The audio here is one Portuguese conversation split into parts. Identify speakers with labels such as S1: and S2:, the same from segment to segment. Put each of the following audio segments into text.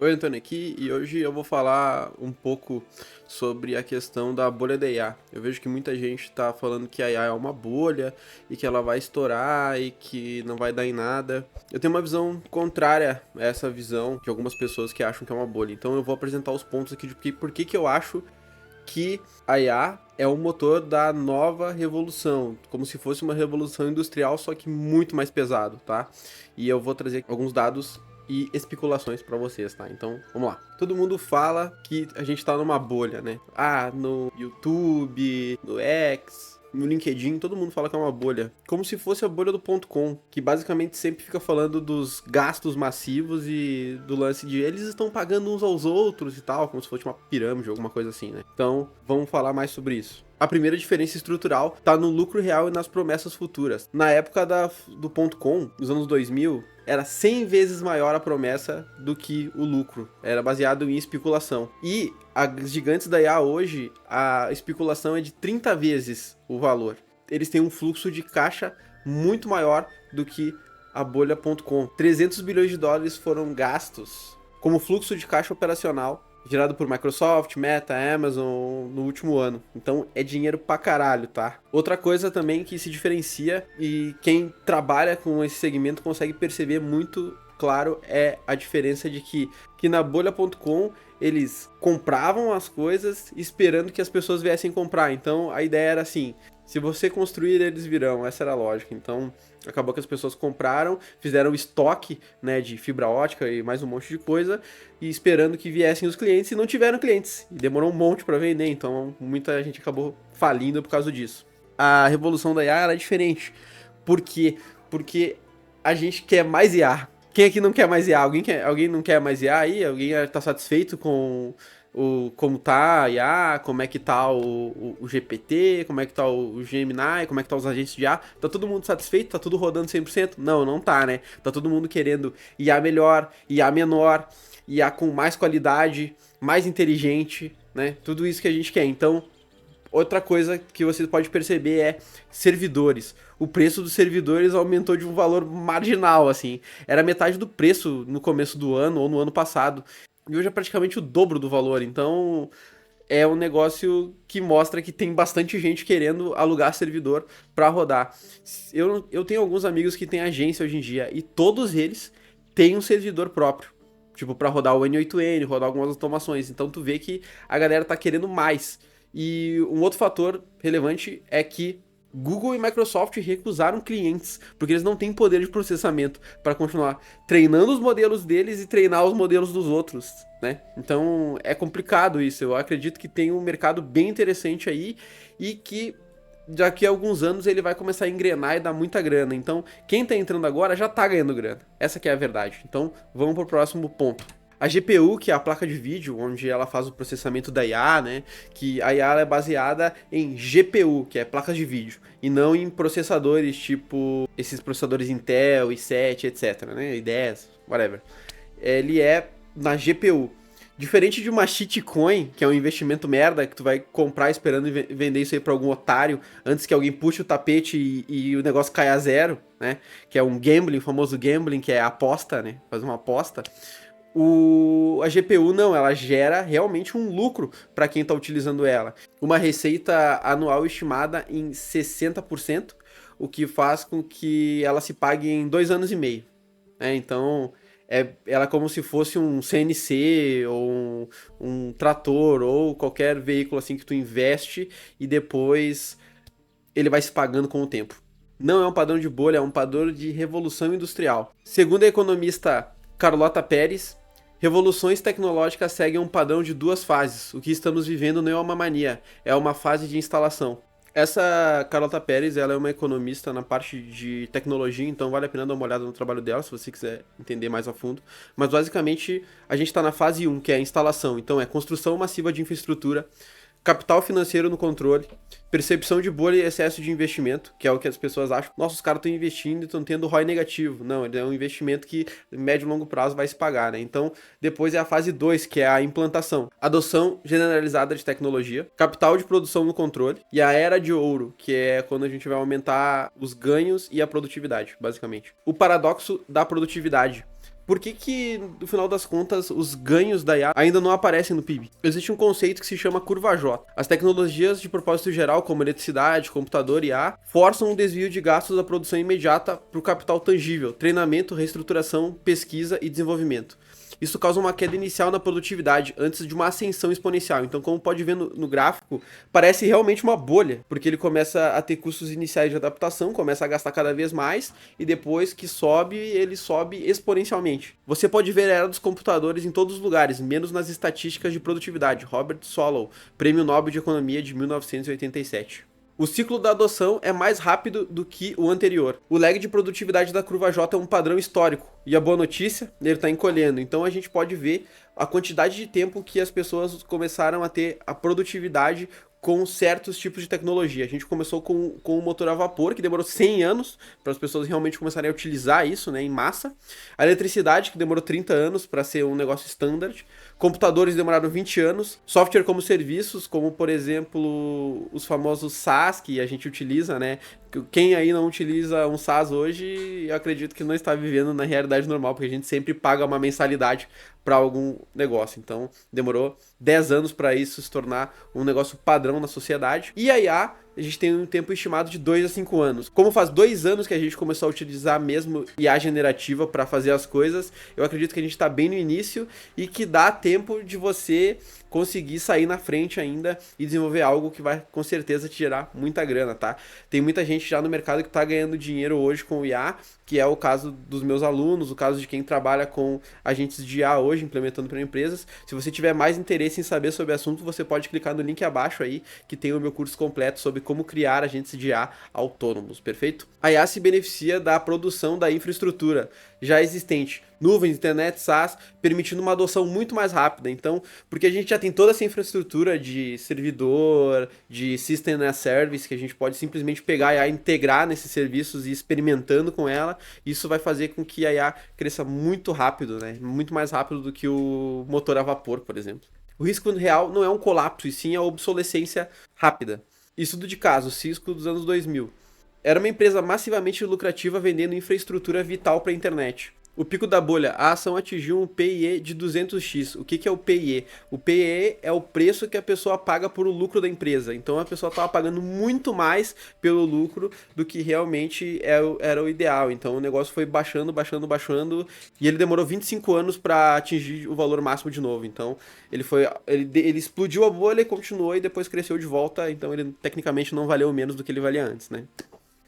S1: Oi, Antônio aqui, e hoje eu vou falar um pouco sobre a questão da bolha da IA. Eu vejo que muita gente está falando que a IA é uma bolha e que ela vai estourar e que não vai dar em nada. Eu tenho uma visão contrária a essa visão de algumas pessoas que acham que é uma bolha. Então eu vou apresentar os pontos aqui de por que eu acho que a IA é o motor da nova revolução, como se fosse uma revolução industrial, só que muito mais pesado, tá? E eu vou trazer alguns dados e especulações para vocês, tá? Então, vamos lá. Todo mundo fala que a gente tá numa bolha, né? Ah, no YouTube, no X, no LinkedIn, todo mundo fala que é uma bolha. Como se fosse a bolha do ponto .com, que basicamente sempre fica falando dos gastos massivos e do lance de eles estão pagando uns aos outros e tal, como se fosse uma pirâmide, alguma coisa assim, né? Então, vamos falar mais sobre isso. A primeira diferença estrutural está no lucro real e nas promessas futuras. Na época do ponto .com, nos anos 2000, era 100 vezes maior a promessa do que o lucro. Era baseado em especulação. E as gigantes da IA hoje, a especulação é de 30 vezes o valor. Eles têm um fluxo de caixa muito maior do que a bolha.com. 300 bilhões de dólares foram gastos como fluxo de caixa operacional gerado por Microsoft, Meta, Amazon no último ano. Então é dinheiro pra caralho, tá? Outra coisa também que se diferencia e quem trabalha com esse segmento consegue perceber muito claro é a diferença de que na bolha.com eles compravam as coisas esperando que as pessoas viessem comprar. Então a ideia era assim: se você construir, eles virão. Essa era a lógica. Então acabou que as pessoas compraram, fizeram estoque, né, de fibra ótica e mais um monte de coisa, e esperando que viessem os clientes, e não tiveram clientes. E demorou um monte para vender, então muita gente acabou falindo por causa disso. A revolução da IA era diferente. Por quê? Porque a gente quer mais IA. Quem aqui não quer mais IA? Alguém não quer mais IA aí? Alguém tá satisfeito com como tá a IA, como é que tá o GPT, como é que tá o Gemini, como é que tá os agentes de IA. Tá todo mundo satisfeito? Tá tudo rodando 100%? Não, não tá, né? Tá todo mundo querendo IA melhor, IA menor, IA com mais qualidade, mais inteligente, né? Tudo isso que a gente quer. Então, outra coisa que você pode perceber é servidores. O preço dos servidores aumentou de um valor marginal, assim. Era metade do preço no começo do ano ou no ano passado. E hoje é praticamente o dobro do valor. Então é um negócio que mostra que tem bastante gente querendo alugar servidor para rodar. Eu tenho alguns amigos que têm agência hoje em dia e todos eles têm um servidor próprio. Tipo, para rodar o N8N, rodar algumas automações. Então tu vê que a galera tá querendo mais. E um outro fator relevante é que Google e Microsoft recusaram clientes, porque eles não têm poder de processamento para continuar treinando os modelos deles e treinar os modelos dos outros, né? Então é complicado isso. Eu acredito que tem um mercado bem interessante aí e que daqui a alguns anos ele vai começar a engrenar e dar muita grana. Então, quem tá entrando agora já tá ganhando grana. Essa que é a verdade. Então, vamos pro próximo ponto. A GPU, que é a placa de vídeo, onde ela faz o processamento da IA, né? Que a IA é baseada em GPU, que é placas de vídeo, e não em processadores tipo esses processadores Intel, i7, etc, né? i10, whatever. Ele é na GPU. Diferente de uma shitcoin, que é um investimento merda, que tu vai comprar esperando vender isso aí pra algum otário, antes que alguém puxe o tapete e o negócio caia a zero, né? Que é um gambling, o famoso gambling, que é aposta, né? Fazer uma aposta. A GPU não, ela gera realmente um lucro para quem está utilizando ela. Uma receita anual estimada em 60%, o que faz com que ela se pague em 2 anos e meio. Né? Então, ela é como se fosse um CNC ou um trator ou qualquer veículo assim que tu investe e depois ele vai se pagando com o tempo. Não é um padrão de bolha, é um padrão de revolução industrial. Segundo a economista Carlota Pérez, revoluções tecnológicas seguem um padrão de duas fases. O que estamos vivendo não é uma mania, é uma fase de instalação. Essa Carlota Pérez, ela é uma economista na parte de tecnologia, então vale a pena dar uma olhada no trabalho dela, se você quiser entender mais a fundo. Mas basicamente, a gente está na fase 1, que é a instalação. Então é construção massiva de infraestrutura, capital financeiro no controle, percepção de bolha e excesso de investimento, que é o que as pessoas acham. Nossa, os caras estão investindo e estão tendo ROI negativo. Não, ele é um investimento que médio e longo prazo vai se pagar, né? Então, depois é a fase 2, que é a implantação. Adoção generalizada de tecnologia, capital de produção no controle e a era de ouro, que é quando a gente vai aumentar os ganhos e a produtividade, basicamente. O paradoxo da produtividade. Por que, no final das contas, os ganhos da IA ainda não aparecem no PIB? Existe um conceito que se chama curva J. As tecnologias de propósito geral, como eletricidade, computador e IA, forçam um desvio de gastos da produção imediata para o capital tangível, treinamento, reestruturação, pesquisa e desenvolvimento. Isso causa uma queda inicial na produtividade antes de uma ascensão exponencial. Então, como pode ver no gráfico, parece realmente uma bolha, porque ele começa a ter custos iniciais de adaptação, começa a gastar cada vez mais, e depois que sobe, ele sobe exponencialmente. Você pode ver a era dos computadores em todos os lugares, menos nas estatísticas de produtividade. Robert Solow, Prêmio Nobel de Economia de 1987. O ciclo da adoção é mais rápido do que o anterior. O lag de produtividade da curva J é um padrão histórico. E a boa notícia, ele está encolhendo. Então a gente pode ver a quantidade de tempo que as pessoas começaram a ter a produtividade com certos tipos de tecnologia. A gente começou com o motor a vapor, que demorou 100 anos para as pessoas realmente começarem a utilizar isso, né, em massa. A eletricidade, que demorou 30 anos para ser um negócio standard. Computadores demoraram 20 anos. Software como serviços, como, por exemplo, os famosos SaaS, que a gente utiliza, né? Quem aí não utiliza um SaaS hoje, eu acredito que não está vivendo na realidade normal, porque a gente sempre paga uma mensalidade para algum negócio. Então, demorou 10 anos para isso se tornar um negócio padrão na sociedade. E a IA, a gente tem um tempo estimado de 2 a 5 anos. Como faz 2 anos que a gente começou a utilizar mesmo IA generativa para fazer as coisas, eu acredito que a gente está bem no início e que dá tempo de você conseguir sair na frente ainda e desenvolver algo que vai com certeza te gerar muita grana, tá? Tem muita gente já no mercado que tá ganhando dinheiro hoje com o IA, que é o caso dos meus alunos, o caso de quem trabalha com agentes de IA hoje, implementando para empresas. Se você tiver mais interesse em saber sobre o assunto, você pode clicar no link abaixo aí, que tem o meu curso completo sobre como criar agentes de IA autônomos, perfeito? A IA se beneficia da produção da infraestrutura já existente, nuvens, internet, SaaS, permitindo uma adoção muito mais rápida. Então, porque a gente já tem toda essa infraestrutura de servidor, de System as Service, que a gente pode simplesmente pegar a IA, integrar nesses serviços e ir experimentando com ela, isso vai fazer com que a IA cresça muito rápido, né? Muito mais rápido do que o motor a vapor, por exemplo. O risco real não é um colapso, e sim a obsolescência rápida. Estudo de caso, Cisco dos anos 2000. Era uma empresa massivamente lucrativa vendendo infraestrutura vital para a internet. O pico da bolha, a ação atingiu um PIE de 200x. O que é o PIE? O PIE é o preço que a pessoa paga por o lucro da empresa. Então a pessoa estava pagando muito mais pelo lucro do que realmente era o ideal. Então o negócio foi baixando, e ele demorou 25 anos para atingir o valor máximo de novo. Então ele explodiu a bolha e continuou e depois cresceu de volta. Então ele tecnicamente não valeu menos do que ele valia antes, né?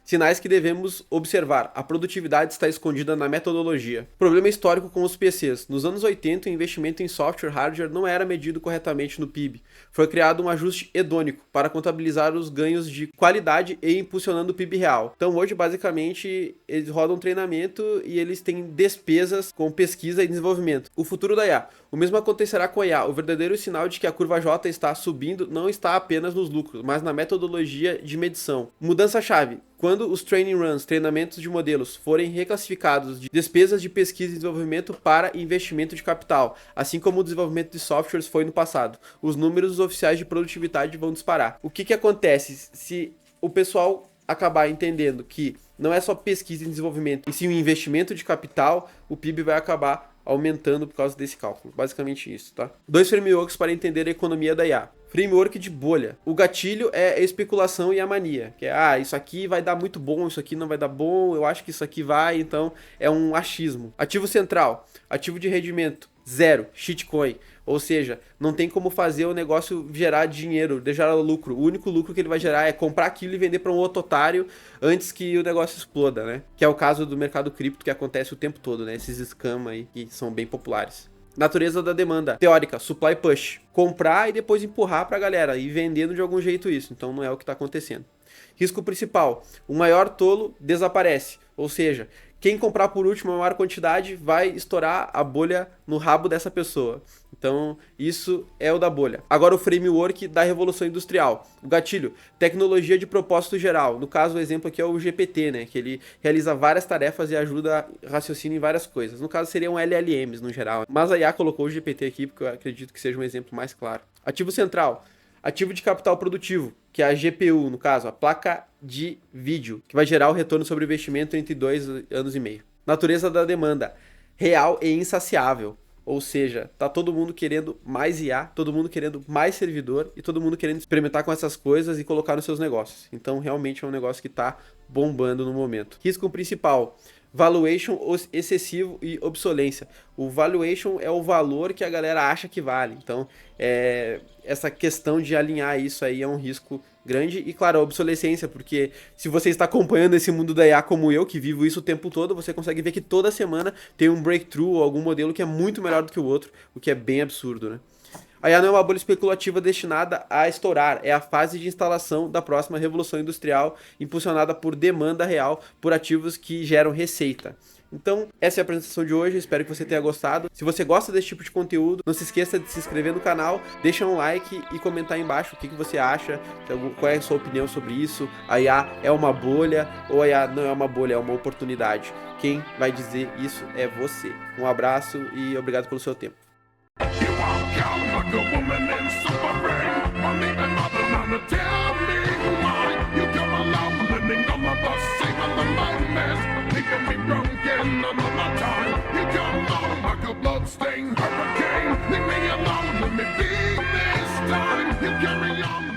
S1: Sinais que devemos observar. A produtividade está escondida na metodologia. Problema histórico com os PCs. Nos anos 80, o investimento em software e hardware não era medido corretamente no PIB. Foi criado um ajuste hedônico para contabilizar os ganhos de qualidade e impulsionando o PIB real. Então hoje, basicamente, eles rodam treinamento e eles têm despesas com pesquisa e desenvolvimento. O futuro da IA. O mesmo acontecerá com a IA. O verdadeiro sinal de que a curva J está subindo não está apenas nos lucros, mas na metodologia de medição. Mudança-chave. Quando os training runs, treinamentos de modelos, forem reclassificados de despesas de pesquisa e desenvolvimento para investimento de capital, assim como o desenvolvimento de softwares foi no passado, os números oficiais de produtividade vão disparar. O que acontece se o pessoal acabar entendendo que não é só pesquisa e desenvolvimento, e sim o investimento de capital, o PIB vai acabar aumentando por causa desse cálculo. Basicamente isso, tá? 2 frameworks para entender a economia da IA. Framework de bolha. O gatilho é a especulação e a mania. Que é, isso aqui vai dar muito bom, isso aqui não vai dar bom, eu acho que isso aqui vai, então é um achismo. Ativo central. Ativo de rendimento. 0. Shitcoin. Ou seja, não tem como fazer o negócio gerar dinheiro, gerar lucro. O único lucro que ele vai gerar é comprar aquilo e vender para um outro otário antes que o negócio exploda, né? Que é o caso do mercado cripto que acontece o tempo todo, né? Esses scam aí que são bem populares. Natureza da demanda. Teórica, supply push. Comprar e depois empurrar pra galera e vendendo de algum jeito isso. Então não é o que está acontecendo. Risco principal. O maior tolo desaparece. Ou seja, quem comprar por último a maior quantidade vai estourar a bolha no rabo dessa pessoa. Então, isso é o da bolha. Agora o framework da revolução industrial. O gatilho, tecnologia de propósito geral. No caso, o exemplo aqui é o GPT, né? Que ele realiza várias tarefas e ajuda a raciocínio em várias coisas. No caso, seriam LLMs no geral. Mas a IA colocou o GPT aqui porque eu acredito que seja um exemplo mais claro. Ativo central. Ativo de capital produtivo, que é a GPU, no caso, a placa de vídeo, que vai gerar o retorno sobre o investimento entre 2 anos e meio. Natureza da demanda. real e insaciável. Ou seja, tá todo mundo querendo mais IA, todo mundo querendo mais servidor e todo mundo querendo experimentar com essas coisas e colocar nos seus negócios. Então, realmente é um negócio que tá bombando no momento. Risco principal: valuation excessivo e obsolência. O valuation é o valor que a galera acha que vale. Então, essa questão de alinhar isso aí é um risco grande. E, claro, a obsolescência, porque se você está acompanhando esse mundo da IA como eu, que vivo isso o tempo todo, você consegue ver que toda semana tem um breakthrough ou algum modelo que é muito melhor do que o outro, o que é bem absurdo, né? A IA não é uma bolha especulativa destinada a estourar, é a fase de instalação da próxima revolução industrial, impulsionada por demanda real por ativos que geram receita. Então, essa é a apresentação de hoje, espero que você tenha gostado. Se você gosta desse tipo de conteúdo, não se esqueça de se inscrever no canal, deixa um like e comentar aí embaixo o que você acha, qual é a sua opinião sobre isso. A IA é uma bolha ou a IA não é uma bolha, é uma oportunidade? Quem vai dizer isso é você. Um abraço e obrigado pelo seu tempo.
S2: You walk out like a woman in super rain. Won't even bother now to tell me why. You come along, living on my bus, saving the nightmares, leaving me broken another time. You come on like a bloodstained hurricane. Leave me alone, let me be this time. You carry on.